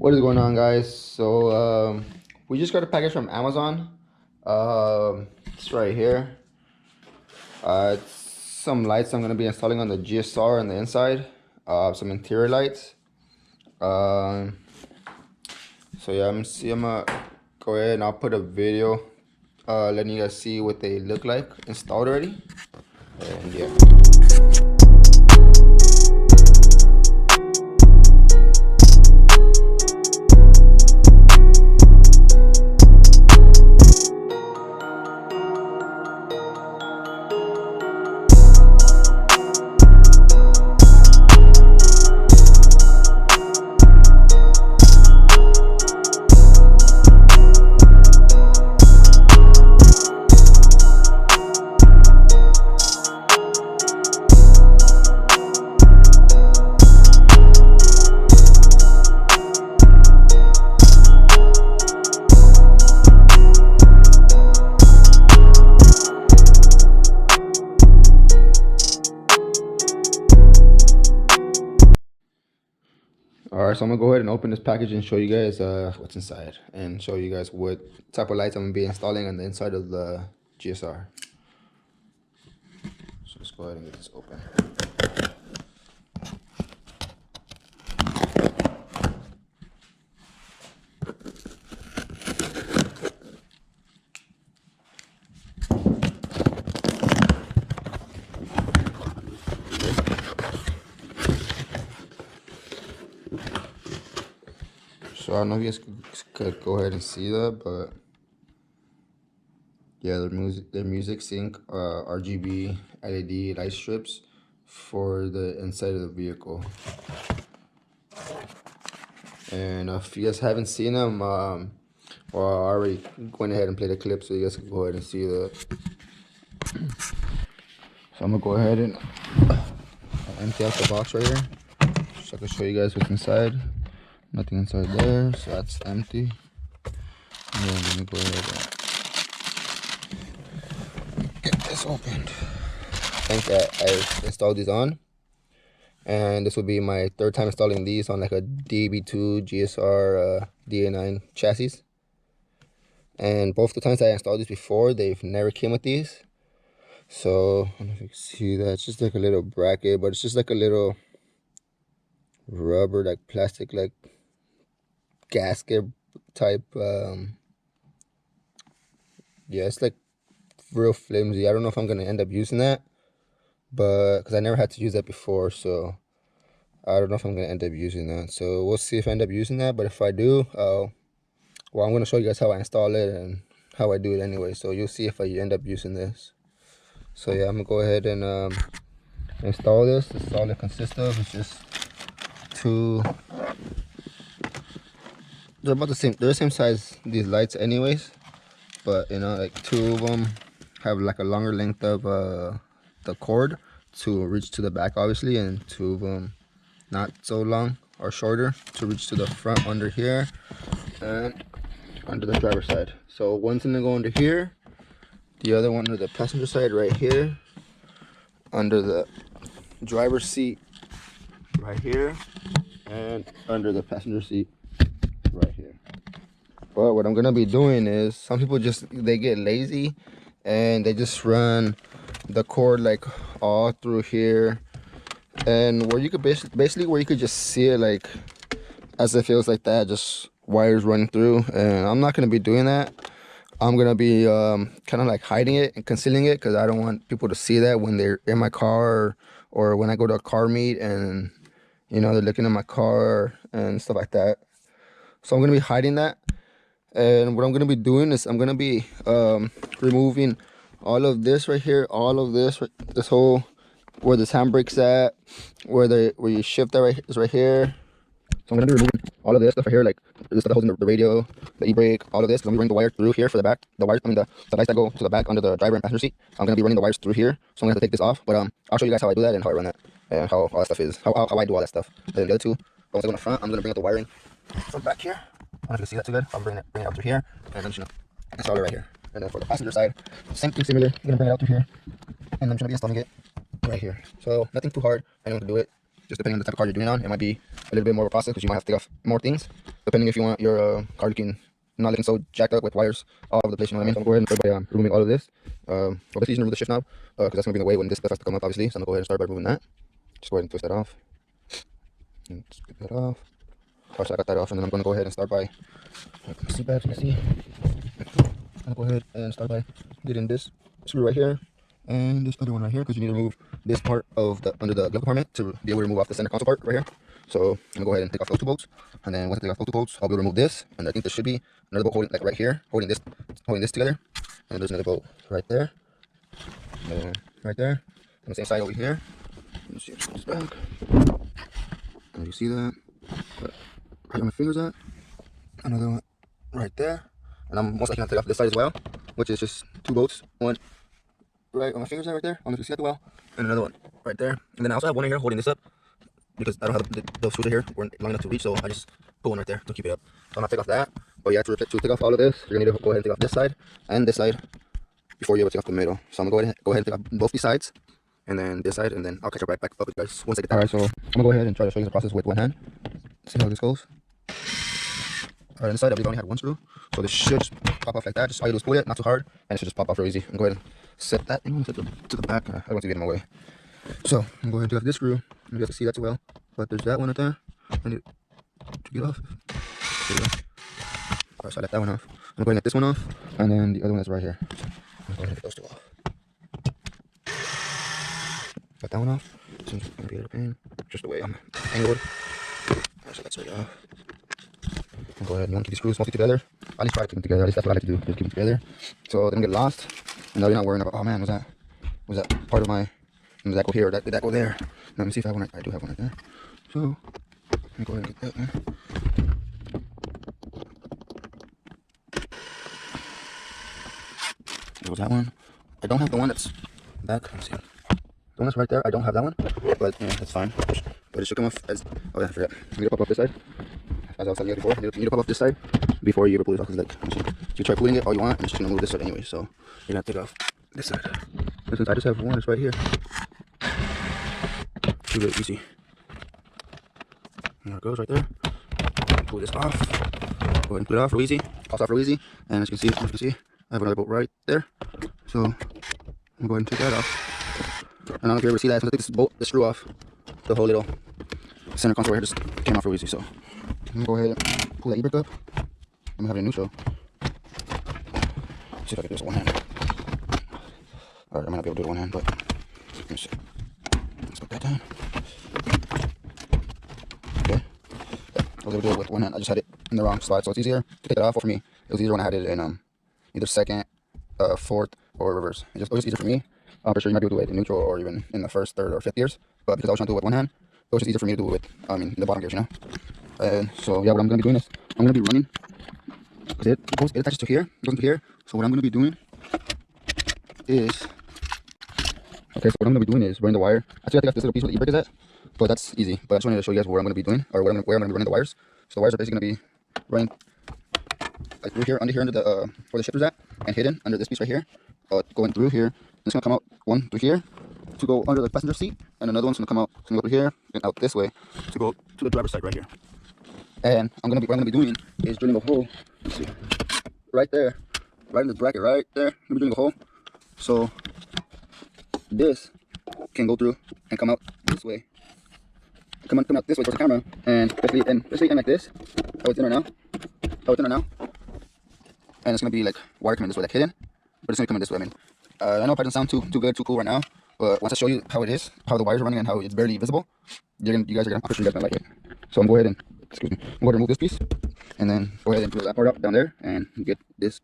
What is going on, guys? So we just got a package from Amazon. It's right here. It's some lights I'm gonna be installing on the GSR on the inside. Some interior lights. So yeah, I'm gonna go ahead and I'll put a video letting you guys see what they look like installed already. And yeah. Alright, so I'm gonna go ahead and open this package and show you guys what's inside and show you guys what type of lights I'm gonna be installing on the inside of the GSR. So let's go ahead and get this open. So I don't know if you guys could go ahead and see that, but yeah, the music sync RGB LED light strips for the inside of the vehicle. And if you guys haven't seen them, well, I already went ahead and played a clip so you guys can go ahead and see that. So I'm gonna go ahead and empty out the box right here so I can show you guys what's inside. Nothing inside there, so that's empty. And then let me go ahead and get this opened. I think I installed these on, and this will be my third time installing these on like a DB2 GSR DA9 chassis. And both the times I installed these before, they've never came with these. So I don't know if you can see that. It's just like a little bracket, but it's just like a little rubber, like plastic, like gasket type. Yeah, it's like real flimsy. I don't know if I'm gonna end up using that, but because I never had to use that before, so I don't know if I'm gonna end up using that. So we'll see if I end up using that. But if I do, well, I'm gonna show you guys how I install it and how I do it anyway. So you'll see if I end up using this. So yeah, I'm gonna go ahead and install this. This is all it consists of. It's just two. They're about the same. They're the same size, these lights anyways, but you know, like two of them have like a longer length of the cord to reach to the back, obviously, and two of them not so long or shorter to reach to the front under here and under the driver's side. So one's gonna go under here, the other one under the passenger side right here, under the driver's seat right here, and under the passenger seat right here. But what I'm gonna be doing is, some people they get lazy and they just run the cord like all through here, and where you could basically where you could just see it like as it feels like that, just wires running through. And I'm not gonna be doing that. I'm gonna be kind of like hiding it and concealing it, because I don't want people to see that when they're in my car, or when I go to a car meet and you know they're looking at my car and stuff like that. So I'm gonna be hiding that. And what I'm gonna be doing is I'm gonna be removing all of this right here, all of this, this whole, where this handbrake's at, where you shift that right is right here. So I'm gonna be removing all of this stuff right here, like this stuff that holds in the radio, the e-brake, all of this. I'm gonna be running the wire through here for the back. The wires, I mean the lights that go to the back under the driver and passenger seat. I'm gonna be running the wires through here. So I'm gonna have to take this off. But I'll show you guys how I do that and how I run that and how all that stuff is, how I do all that stuff. And then the other two, once I go in the front, I'm gonna bring out the wiring from back here. I don't know if you can see that too good. I'll bring it out through here, and then install it right here. And then for the passenger side, same thing, similar. I'm gonna bring it out through here, and I'm gonna be installing it right here. So nothing too hard. Anyone can do it. just depending on the type of car you're doing it on. It might be a little bit more of a process because you might have to take off more things. Depending if you want your car looking not looking so jacked up with wires all over the place, you know what I mean? So I'm gonna go ahead and start by removing all of this. Well, basically using to remove the shift knob because that's gonna be in the way when this stuff has to come up, obviously. So I'm gonna go ahead and start by removing that. Just go ahead and twist that off. And just get that off. Alright, so I got that off, and then I'm gonna go ahead and start by see back, you can see. I'm gonna go ahead and start by getting this screw right here and this other one right here because you need to remove this part of the under the glove compartment to be able to remove off the center console part right here. So I'm gonna go ahead and take off those two bolts, and then once I take off those two bolts, I'll be able to remove this. And I think there should be another bolt holding like right here, holding this together. And there's another bolt right there, and then right there, on the same side over here. Let me see if this back. Can you see that? But right where my fingers at. Another one right there, and I'm most likely gonna take off this side as well, which is just two bolts, one right on my fingers right there. I don't know if you see that well, and another one right there. And then I also have one in here holding this up because I don't have the screws here weren't long enough to reach, so I just put one right there to keep it up. So I'm gonna take off that. But yeah, to take off all of this, you're gonna need to go ahead and take off this side and this side before you're able to take off the middle. So I'm gonna go ahead and take off both these sides, and then this side, and then I'll catch up right back up with you guys once I get that. Alright, so I'm gonna go ahead and try to show you the process with one hand. See how this goes. Alright, on this side I believe I only had one screw, so this should just pop off like that. Just all you do is pull it, not too hard, and it should just pop off real easy. I'm going to go ahead and set that to the back. I don't want to get in my way. So I'm going to go ahead and take off this screw. You guys can see that too well, but there's that one right there. I need to get off. There we go. Alright, so I let that one off. I'm going to go ahead and let this one off, and then the other one that's right here. I'm going to go ahead and get those two off. Got that one off. This one's going to be a little pain, just the way I'm angled. Alright, so that's right off. Go ahead, you want to keep these screws mostly together. At least try to keep them together. At least that's what I like to do. Just keep them together, so they don't get lost. And now you're not worrying about, oh man, was that part of my? Did that go here? Or did that go there? Let me see if I have one. I do have one right there. So let me go ahead and get that one. There was that one. I don't have the one that's back. Let me see. The one that's right there. I don't have that one, but yeah, that's fine. But it should come off as. Oh yeah, I forgot. I'm gonna pop off this side. As I was telling you before, you need to pop off this side before you ever pull it off. Because like, you try pulling it all you want, and it's just gonna move this side anyway. So you're gonna take off this side. But since I just have one, it's right here. It's really easy. And there it goes right there. Pull this off. Go ahead and pull it off real easy. Pops off real easy. And as you can see, I have another bolt right there. So I'm gonna go ahead and take that off. And I don't know if you ever see that. So I take this screw off. The whole little center console right here just came off real easy. So I'm gonna go ahead and pull that e-brake up. I'm gonna have it in neutral. See if I can do this with one hand. Alright, I might not be able to do it with one hand, but let me see. Let's put that down. Okay. Yeah, I was able to do it with one hand. I just had it in the wrong spot, so it's easier to take it off. Well, for me, it was easier when I had it in either second, fourth, or reverse. It was easier for me. I'm pretty sure you might be able to do it in neutral or even in the first, third, or fifth gears. But because I was trying to do it with one hand, it was just easier for me to do it with, in the bottom gears, you know? And so yeah, what I'm gonna be doing is I'm gonna be running because it attaches to here, it goes into here. So what I'm gonna be doing is running the wire. Actually, I think this little piece where the e-brake is at, but that's easy. But I just wanted to show you guys what I'm gonna be doing, or where I'm gonna be running the wires. So the wires are basically gonna be running like through here, under the where the shifter's at, and hidden under this piece right here, going through here. It's gonna come out one through here to go under the passenger seat, and another one's gonna come out, it's gonna go through here and out this way to go to the driver's side right here. And what I'm gonna be doing is drilling a hole. Let's see, right there, right in the bracket, right there. I'm gonna be drilling a hole so this can go through and come out this way. Come out this way towards the camera, and especially in like this. How it's in right now. And it's gonna be like wire coming this way, like hidden, but it's gonna come in this way. I mean, I know it doesn't sound too good, too cool right now, but once I show you how it is, how the wires are running, and how it's barely visible, you guys are gonna, I'm sure you guys gonna like it. So I'm gonna go ahead and remove this piece, and then go ahead and put that part up down there, and get this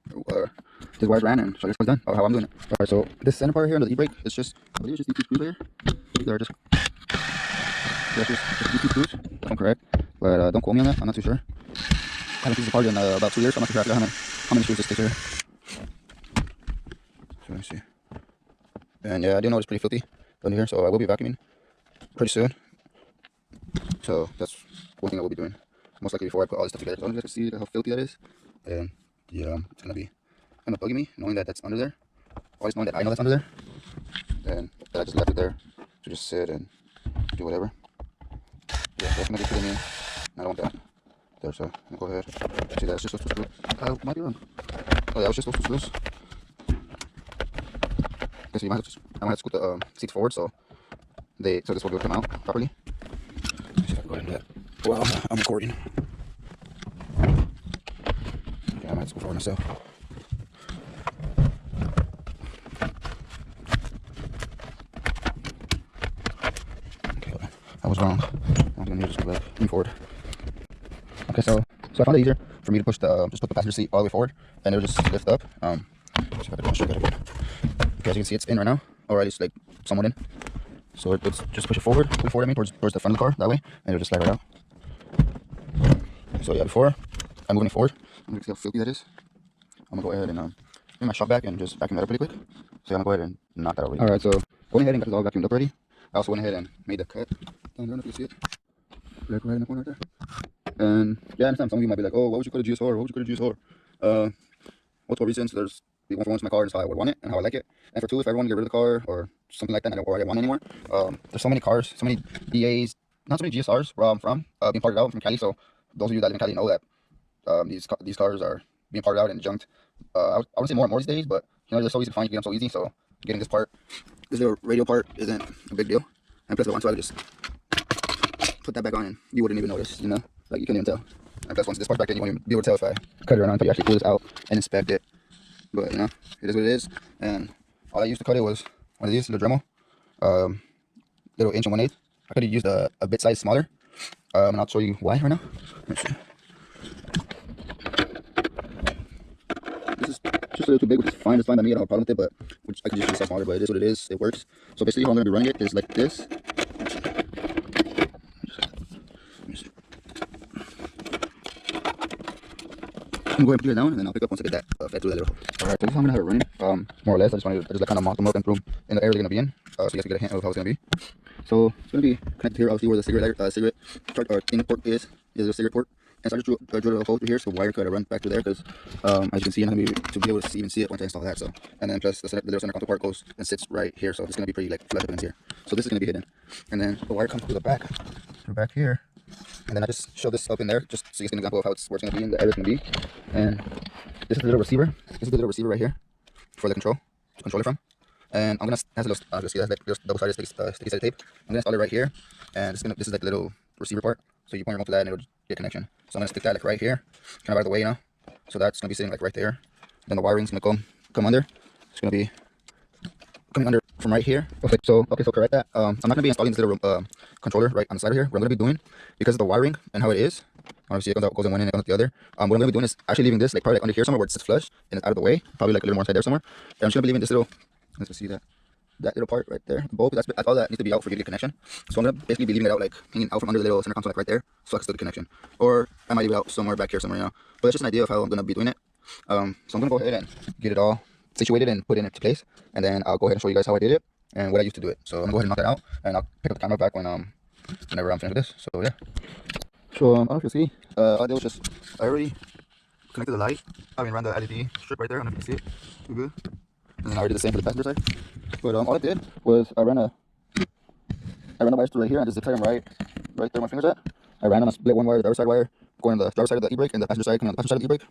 wires ran, and show you guys how I'm doing it. All right, so this center part here under the e-brake, it's just, I believe it's just these two screws here. These are just these two screws, if I'm correct, but don't quote me on that. I'm not too sure. I haven't used the part in about 2 years, so I'm not too sure how many screws this takes here. So let me see. And yeah, I do know it's pretty filthy down here, so I will be vacuuming pretty soon. So that's one thing I will be doing, most likely before I put all this stuff together. So you guys can see how filthy that is. And yeah, it's gonna be kind of bugging me knowing that that's under there. Always knowing that I know that's under there. And that I just left it there to just sit and do whatever. Yeah, that's gonna be fitting in. I don't want that. There, so I'm gonna go ahead. See, that's just those two screws. Might be wrong. Oh yeah, it was just those two screws. Okay, so I might have to scoot the seats forward so this will be able to come out properly. Let's see if I can go ahead and do that. Well, I'm recording. Okay, I might have to go forward myself. Okay, I was wrong. I'm gonna just go back and forward. Okay, so I found it easier for me to push just put the passenger seat all the way forward, and it'll just lift up. Let's see if I can show you that again. Okay, as you can see, it's in right now, or at least like somewhat in. So let's just push it forward, I mean, towards the front of the car that way, and it'll just slide right out. So yeah, before I'm moving it forward, I'm gonna see how filthy that is. I'm gonna go ahead and get my shop back and just vacuum that up really quick. So I'm gonna go ahead and knock that out. All right, so going ahead and got this all vacuumed up already. I also went ahead and made the cut down there. I don't know if you see it. Right in the corner right there. And yeah, I understand some of you might be like, oh, why would you cut a GS4? What would you cut a GS4? Multiple reasons. There's the one for once my car is how I would want it and how I like it. And for two, if I ever want to get rid of the car or something like that, or I don't want it anymore. There's so many cars, so many DAs, not so many GSRs where I'm from, being parted out from Cali. So those of you that live in Cali know that these cars are being parted out and junked. I wouldn't say more and more these days, but you know, they're so easy to find, you get them so easy. So getting this little radio part isn't a big deal. And plus the one, so I would just put that back on and you wouldn't even notice, you know, like you couldn't even tell. And plus once this part back in, you won't even be able to tell if I cut it or not until you actually pull this out and inspect it. But you know, it is what it is. And all I used to cut it was one of these little Dremel, little 1 1/8. I could have used a bit size smaller. And I'll show you why right now. Let's see. This is just a little too big, which is fine. It's fine by me. I don't have a problem with it, but I could just use a size smaller. But it is what it is. It works. So basically, how I'm gonna be running it is like this. I'm going to put it down and then I'll pick up once I get that fed through that little hole. Alright, so this is how I'm gonna have it running. More or less, I just like kind of mock them up and through in the area they're gonna be in. So you guys can get a hint of how it's gonna be. So it's gonna be connected here, obviously where the cigarette charge or thing port is a cigarette port. And so I just drew a hole through here, so wire could run back through there because as you can see, I'm not gonna be able to even see it once I install that. So and then plus the little center console part goes and sits right here, so it's gonna be pretty like flush up in here. So this is gonna be hidden, and then the wire comes through the back, here. And then I just show this up in there, just so you see an example of how where it's going to be and the area it's going to be. And this is the little receiver. This is the little receiver right here for the control to control it from. And I'm gonna has a little, see that's like double-sided sticky tape. I'm gonna install it right here, and this is like the little receiver part. So you point your remote to that, and it'll get connection. So I'm gonna stick that like right here, kind of out of the way, you know. So that's gonna be sitting like right there. Then the wiring's gonna come under. It's gonna be coming under from right here. Okay, so correct that. I'm not gonna be installing this little controller right on the side here. What I'm gonna be doing, because of the wiring and how it is, obviously it goes in one end and it goes out the other. What I'm gonna be doing is actually leaving this like probably like under here somewhere where it sits flush and it's out of the way, probably like a little more inside there somewhere. And I'm just gonna be leaving this little, let's see that little part right there, the bulb. That's all that needs to be out for you to get connection. So I'm gonna basically be leaving it out like hanging out from under the little center console like right there, so I can still get connection. Or I might leave it out somewhere back here somewhere, you know. But it's just an idea of how I'm gonna be doing it. So I'm gonna go ahead and get it all situated and put it into place, and then I'll go ahead and show you guys how I did it and what I used to do it. So I'm gonna go ahead and knock that out, and I'll pick up the camera back whenever I'm finished with this. So yeah. So I don't know if you see, all I did was just I already connected the light. I mean, ran the LED strip right there. I don't know if you can see it. Too good. And then I already did the same for the passenger side. But all I did was I ran the wires through right here and just zip tied them right there where my finger's at. I ran them and split one wire, the driver's side wire, going on the driver's side of the e-brake, and the passenger side coming on the passenger side of the e-brake.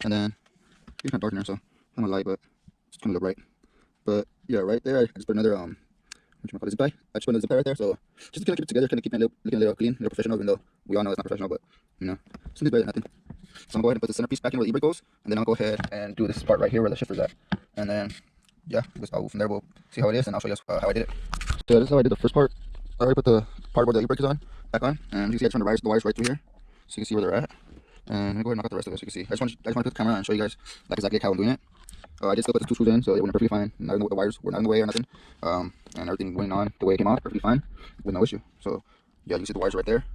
And then it's kind of dark in there, so I'm gonna light, but it's gonna look bright. But yeah, right there I just put another zip tie. I just put another zip tie right there, so just to kind of keep it together, kind of keep it looking a little clean, a little professional, even though we all know it's not professional, but you know, something's better than nothing. So I'm gonna go ahead and put the centerpiece back in where the e-brake goes, and then I'll go ahead and do this part right here where the shifter's at. And then yeah, from there we'll see how it is, and I'll show you guys how I did it. So this is how I did the first part. I already put the part where the e-brake is on back on, and you can see I just run the wires right through here, so you can see where they're at. And I'm gonna go ahead and knock out the rest of it so you can see. I just want to put the camera on and show you guys like exactly how I'm doing it. I did still put the two screws in, so they went perfectly fine. The wires were not in the way or nothing, and everything went on the way it came out perfectly fine with no issue. So yeah, you can see the wires right there.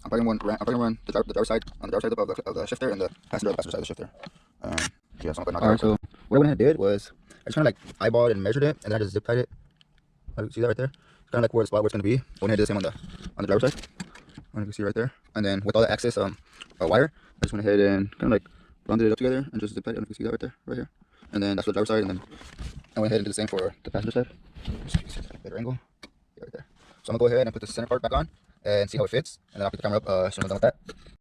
I'm probably gonna run the driver's side on the driver's side of the shifter, and the passenger side of the shifter. Yeah, so I'm gonna knock it out. So what I went ahead and did was I just kind of like eyeballed and measured it, and then I just zip tied it. You see that right there? It's kind of like where the spot where it's gonna be. I went ahead and did the same on the driver's side. You can see right there. And then with all the access wire, I just went ahead and kind of like rounded it up together and just zip tied it. I don't know if you can see that right there, right here. And then that's the driver's side, and then I went ahead and did the same for the passenger side. Just better angle. Yeah, right there. So I'm gonna go ahead and put the center part back on, and see how it fits, and then I'll pick the camera up as soon as I'm done with that.